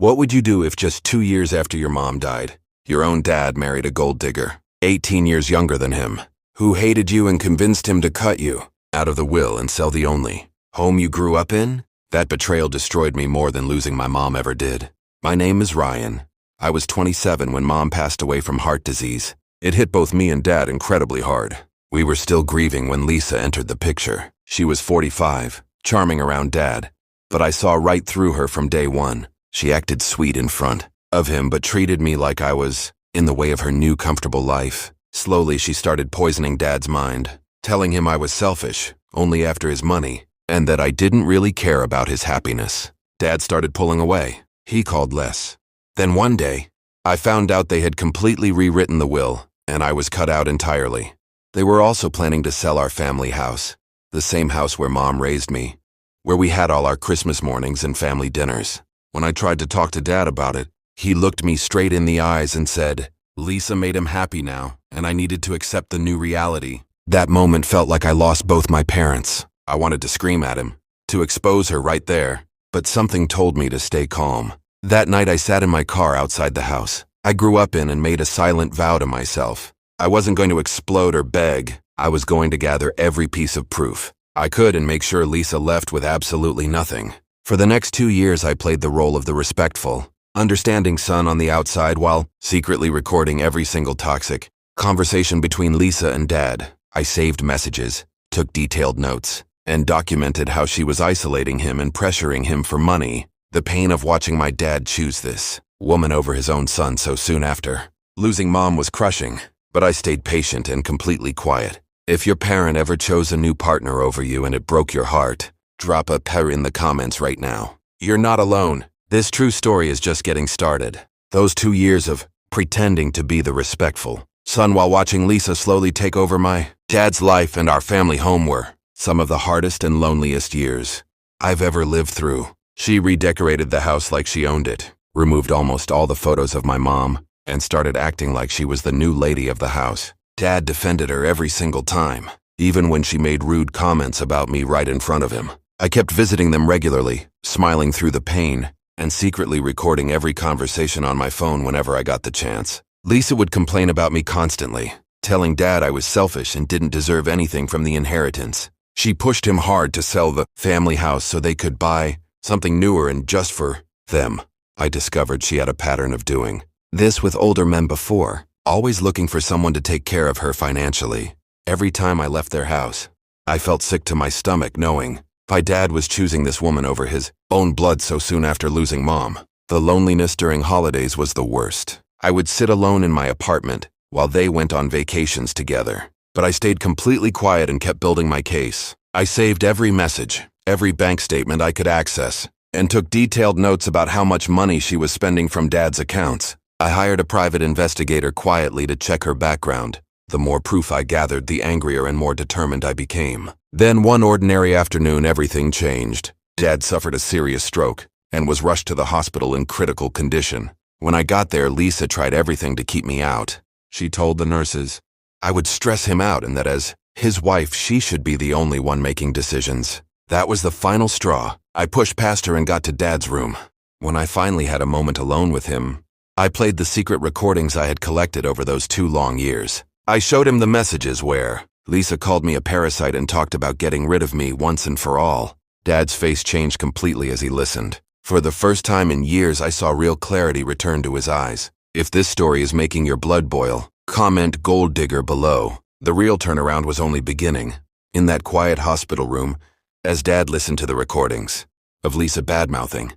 What would you do if just 2 years after your mom died, your own dad married a gold digger, 18 years younger than him, who hated you and convinced him to cut you out of the will and sell the only home you grew up in? That betrayal destroyed me more than losing my mom ever did. My name is Ryan. I was 27 when mom passed away from heart disease. It hit both me and dad incredibly hard. We were still grieving when Lisa entered the picture. She was 45, charming around dad, but I saw right through her from day one. She acted sweet in front of him but treated me like I was in the way of her new comfortable life. Slowly she started poisoning dad's mind, telling him I was selfish, only after his money, and that I didn't really care about his happiness. Dad started pulling away. He called less. Then one day, I found out they had completely rewritten the will, and I was cut out entirely. They were also planning to sell our family house, the same house where mom raised me, where we had all our Christmas mornings and family dinners. When I tried to talk to dad about it, he looked me straight in the eyes and said, Lisa made him happy now, and I needed to accept the new reality. That moment felt like I lost both my parents. I wanted to scream at him, to expose her right there, but something told me to stay calm. That night I sat in my car outside the house I grew up in and made a silent vow to myself. I wasn't going to explode or beg. I was going to gather every piece of proof I could and make sure Lisa left with absolutely nothing. For the next 2 years I played the role of the respectful, understanding son on the outside while secretly recording every single toxic conversation between Lisa and dad. I saved messages, took detailed notes, and documented how she was isolating him and pressuring him for money. The pain of watching my dad choose this woman over his own son so soon after losing mom was crushing, but I stayed patient and completely quiet. If your parent ever chose a new partner over you and it broke your heart, drop a pair in the comments right now. You're not alone. This true story is just getting started. Those 2 years of pretending to be the respectful son while watching Lisa slowly take over my dad's life and our family home were some of the hardest and loneliest years I've ever lived through. She redecorated the house like she owned it, removed almost all the photos of my mom, and started acting like she was the new lady of the house. Dad defended her every single time, even when she made rude comments about me right in front of him. I kept visiting them regularly, smiling through the pain, and secretly recording every conversation on my phone whenever I got the chance. Lisa would complain about me constantly, telling dad I was selfish and didn't deserve anything from the inheritance. She pushed him hard to sell the family house so they could buy something newer and just for them. I discovered she had a pattern of doing this with older men before, always looking for someone to take care of her financially. Every time I left their house, I felt sick to my stomach knowing my dad was choosing this woman over his own blood so soon after losing mom. The loneliness during holidays was the worst. I would sit alone in my apartment while they went on vacations together. But I stayed completely quiet and kept building my case. I saved every message, every bank statement I could access, and took detailed notes about how much money she was spending from dad's accounts. I hired a private investigator quietly to check her background. The more proof I gathered, the angrier and more determined I became. Then one ordinary afternoon, everything changed. Dad suffered a serious stroke and was rushed to the hospital in critical condition. When I got there, Lisa tried everything to keep me out. She told the nurses I would stress him out and that as his wife, she should be the only one making decisions. That was the final straw. I pushed past her and got to Dad's room. When I finally had a moment alone with him, I played the secret recordings I had collected over those 2 long years. I showed him the messages where Lisa called me a parasite and talked about getting rid of me once and for all. Dad's face changed completely as he listened. For the first time in years, I saw real clarity return to his eyes. If this story is making your blood boil, comment gold digger below. The real turnaround was only beginning. In that quiet hospital room, as Dad listened to the recordings of Lisa badmouthing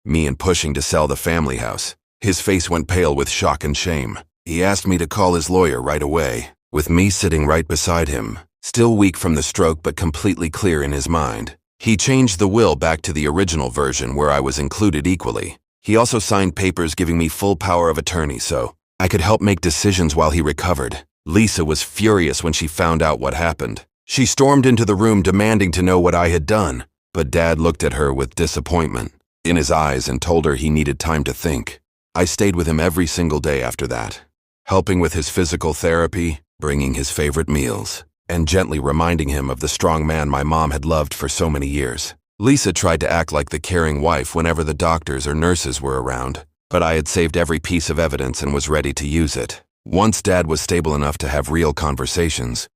me and pushing to sell the family house, his face went pale with shock and shame. He asked me to call his lawyer right away, with me sitting right beside him, still weak from the stroke but completely clear in his mind. He changed the will back to the original version where I was included equally. He also signed papers giving me full power of attorney so I could help make decisions while he recovered. Lisa was furious when she found out what happened. She stormed into the room demanding to know what I had done, but Dad looked at her with disappointment in his eyes and told her he needed time to think. I stayed with him every single day after that, helping with his physical therapy, bringing his favorite meals, and gently reminding him of the strong man my mom had loved for so many years. Lisa tried to act like the caring wife whenever the doctors or nurses were around, but I had saved every piece of evidence and was ready to use it. Once Dad was stable enough to have real conversations,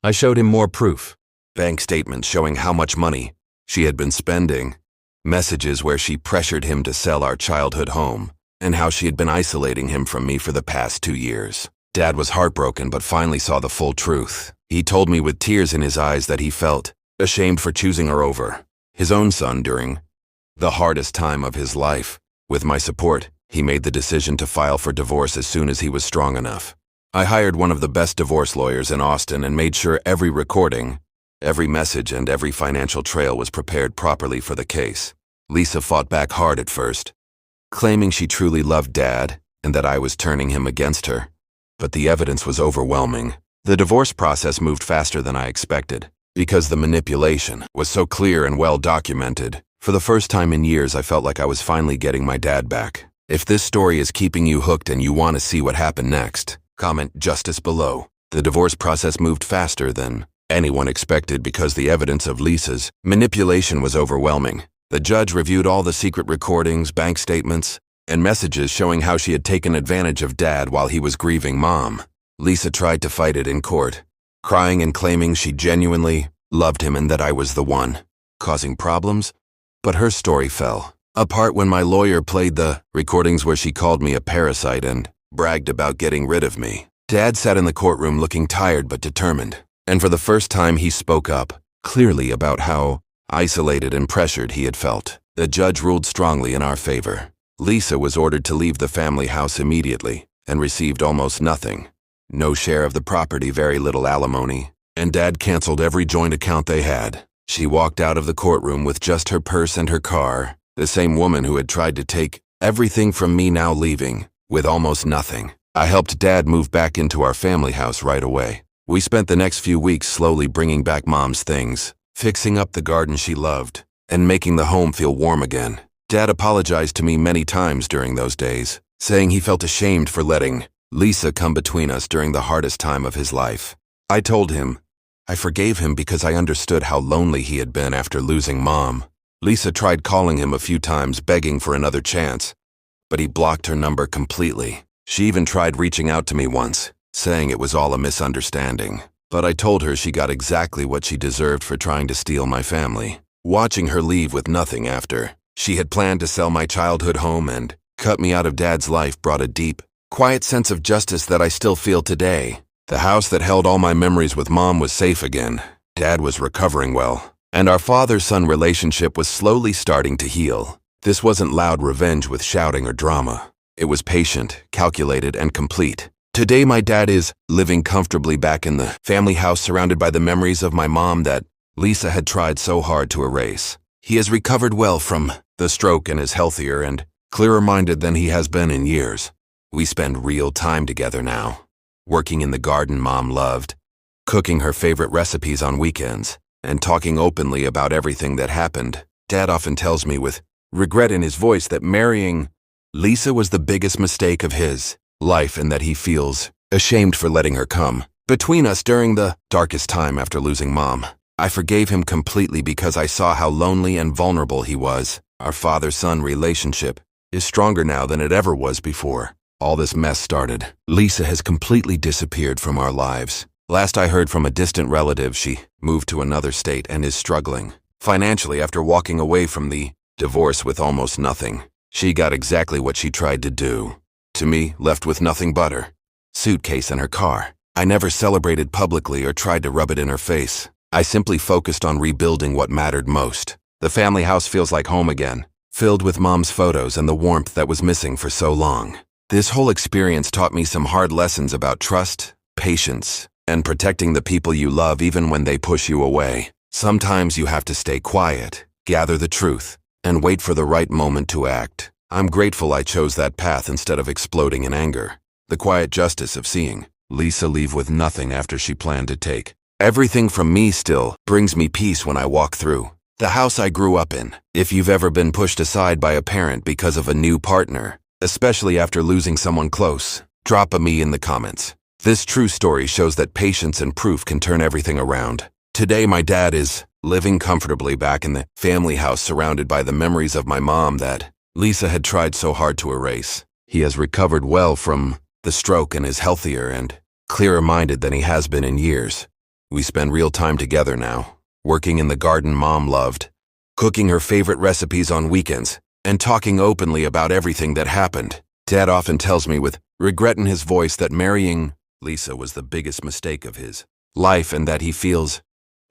I showed him more proof. Bank statements showing how much money she had been spending, messages where she pressured him to sell our childhood home, and how she had been isolating him from me for the past 2 years. Dad was heartbroken but finally saw the full truth. He told me with tears in his eyes that he felt ashamed for choosing her over his own son during the hardest time of his life. With my support, he made the decision to file for divorce as soon as he was strong enough. I hired one of the best divorce lawyers in Austin and made sure every recording, every message, and every financial trail was prepared properly for the case. Lisa fought back hard at first, claiming she truly loved Dad and that I was turning him against her. But the evidence was overwhelming. The divorce process moved faster than I expected, because the manipulation was so clear and well documented. For the first time in years, I felt like I was finally getting my dad back. If this story is keeping you hooked and you want to see what happened next, comment justice below. The divorce process moved faster than anyone expected because the evidence of Lisa's manipulation was overwhelming. The judge reviewed all the secret recordings, bank statements, and messages showing how she had taken advantage of Dad while he was grieving Mom. Lisa tried to fight it in court, crying and claiming she genuinely loved him and that I was the one causing problems. But her story fell apart when my lawyer played the recordings where she called me a parasite and bragged about getting rid of me. Dad sat in the courtroom looking tired but determined, and for the first time he spoke up clearly about how isolated and pressured he had felt. The judge ruled strongly in our favor. Lisa was ordered to leave the family house immediately and received almost nothing. No share of the property, very little alimony, and Dad canceled every joint account they had. She walked out of the courtroom with just her purse and her car, the same woman who had tried to take everything from me now leaving, with almost nothing. I helped Dad move back into our family house right away. We spent the next few weeks slowly bringing back Mom's things, fixing up the garden she loved, and making the home feel warm again. Dad apologized to me many times during those days, saying he felt ashamed for letting Lisa come between us during the hardest time of his life. I told him I forgave him because I understood how lonely he had been after losing Mom. Lisa tried calling him a few times, begging for another chance, but he blocked her number completely. She even tried reaching out to me once, saying it was all a misunderstanding. But I told her she got exactly what she deserved for trying to steal my family. Watching her leave with nothing after she had planned to sell my childhood home and cut me out of Dad's life brought a deep, quiet sense of justice that I still feel today. The house that held all my memories with Mom was safe again. Dad was recovering well, and our father-son relationship was slowly starting to heal. This wasn't loud revenge with shouting or drama. It was patient, calculated, and complete. Today my dad is living comfortably back in the family house surrounded by the memories of my mom that Lisa had tried so hard to erase. He has recovered well from the stroke and is healthier and clearer-minded than he has been in years. We spend real time together now, working in the garden Mom loved, cooking her favorite recipes on weekends, and talking openly about everything that happened. Dad often tells me with regret in his voice that marrying Lisa was the biggest mistake of his life and that he feels ashamed for letting her come between us during the darkest time after losing Mom. I forgave him completely because I saw how lonely and vulnerable he was. Our father-son relationship is stronger now than it ever was before all this mess started. Lisa has completely disappeared from our lives. Last I heard from a distant relative, she moved to another state and is struggling financially after walking away from the divorce with almost nothing. She got exactly what she tried to do to me, left with nothing but her suitcase and her car. I never celebrated publicly or tried to rub it in her face. I simply focused on rebuilding what mattered most. The family house feels like home again, filled with Mom's photos and the warmth that was missing for so long. This whole experience taught me some hard lessons about trust, patience, and protecting the people you love even when they push you away. Sometimes you have to stay quiet, gather the truth, and wait for the right moment to act. I'm grateful I chose that path instead of exploding in anger. The quiet justice of seeing Lisa leave with nothing after she planned to take everything from me still brings me peace when I walk through the house I grew up in. If you've ever been pushed aside by a parent because of a new partner, especially after losing someone close, drop a me in the comments. This true story shows that patience and proof can turn everything around. Today my dad is living comfortably back in the family house surrounded by the memories of my mom that Lisa had tried so hard to erase. He has recovered well from the stroke and is healthier and clearer-minded than he has been in years. We spend real time together now, working in the garden Mom loved, cooking her favorite recipes on weekends, and talking openly about everything that happened. Dad often tells me with regret in his voice that marrying Lisa was the biggest mistake of his life and that he feels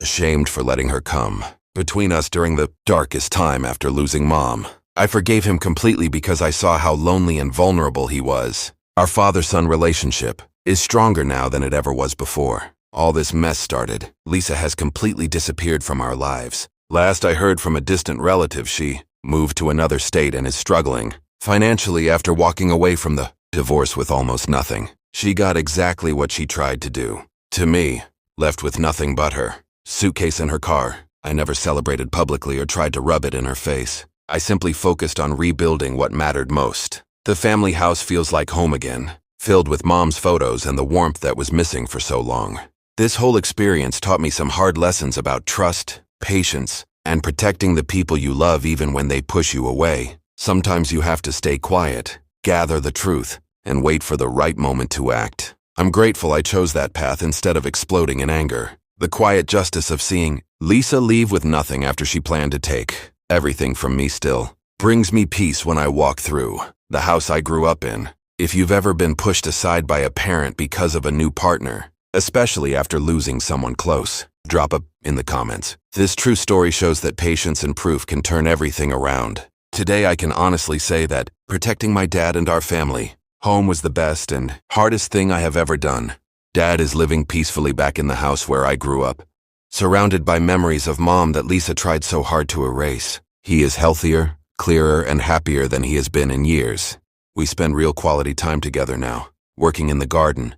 ashamed for letting her come between us during the darkest time after losing Mom. I forgave him completely because I saw how lonely and vulnerable he was. Our father-son relationship is stronger now than it ever was before. All this mess started. Lisa has completely disappeared from our lives. Last I heard from a distant relative, she moved to another state and is struggling financially after walking away from the divorce with almost nothing. She got exactly what she tried to do to me, left with nothing but her suitcase and her car. I never celebrated publicly or tried to rub it in her face. I simply focused on rebuilding what mattered most. The family house feels like home again, filled with Mom's photos and the warmth that was missing for so long. This whole experience taught me some hard lessons about trust, patience, and protecting the people you love even when they push you away. Sometimes you have to stay quiet, gather the truth, and wait for the right moment to act. I'm grateful I chose that path instead of exploding in anger. The quiet justice of seeing Lisa leave with nothing after she planned to take everything from me still brings me peace when I walk through the house I grew up in. If you've ever been pushed aside by a parent because of a new partner, especially after losing someone close, drop a in the comments. This true story shows that patience and proof can turn everything around. Today I can honestly say that protecting my dad and our family home was the best and hardest thing I have ever done. Dad is living peacefully back in the house where I grew up, surrounded by memories of Mom that Lisa tried so hard to erase. He is healthier, clearer, and happier than he has been in years. We spend real quality time together now, working in the garden,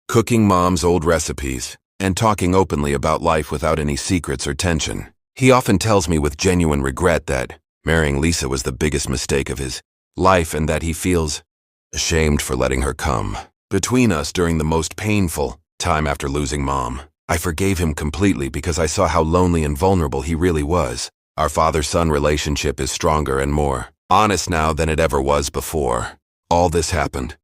cooking Mom's old recipes, and talking openly about life without any secrets or tension. He often tells me with genuine regret that marrying Lisa was the biggest mistake of his life and that he feels ashamed for letting her come between us during the most painful time after losing Mom. I forgave him completely because I saw how lonely and vulnerable he really was. Our father-son relationship is stronger and more honest now than it ever was before. All this happened.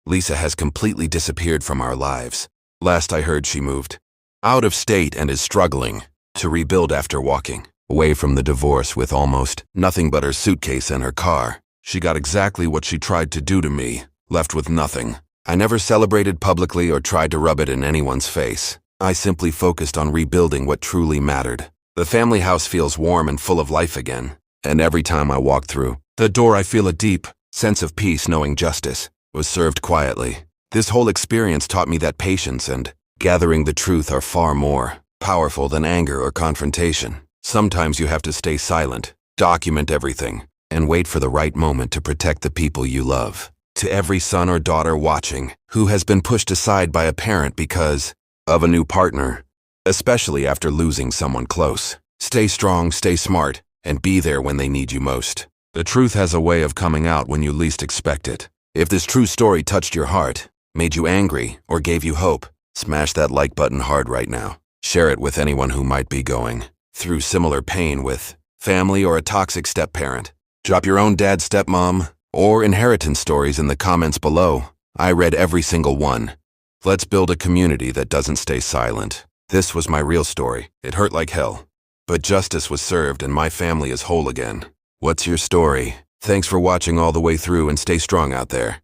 Lisa has completely disappeared from our lives. Last I heard she moved out of state and is struggling to rebuild after walking away from the divorce with almost nothing but her suitcase and her car. She got exactly what she tried to do to me, left with nothing. I never celebrated publicly or tried to rub it in anyone's face. I simply focused on rebuilding what truly mattered. The family house feels warm and full of life again, and every time I walk through the door I feel a deep sense of peace knowing justice was served quietly. This whole experience taught me that patience and gathering the truth are far more powerful than anger or confrontation. Sometimes you have to stay silent, document everything, and wait for the right moment to protect the people you love. To every son or daughter watching who has been pushed aside by a parent because of a new partner, especially after losing someone close, stay strong, stay smart, and be there when they need you most. The truth has a way of coming out when you least expect it. If this true story touched your heart, made you angry, or gave you hope, smash that like button hard right now. Share it with anyone who might be going through similar pain with family or a toxic step-parent. Drop your own dad, stepmom, or inheritance stories in the comments below. I read every single one. Let's build a community that doesn't stay silent. This was my real story. It hurt like hell, but justice was served and my family is whole again. What's your story? Thanks for watching all the way through and stay strong out there.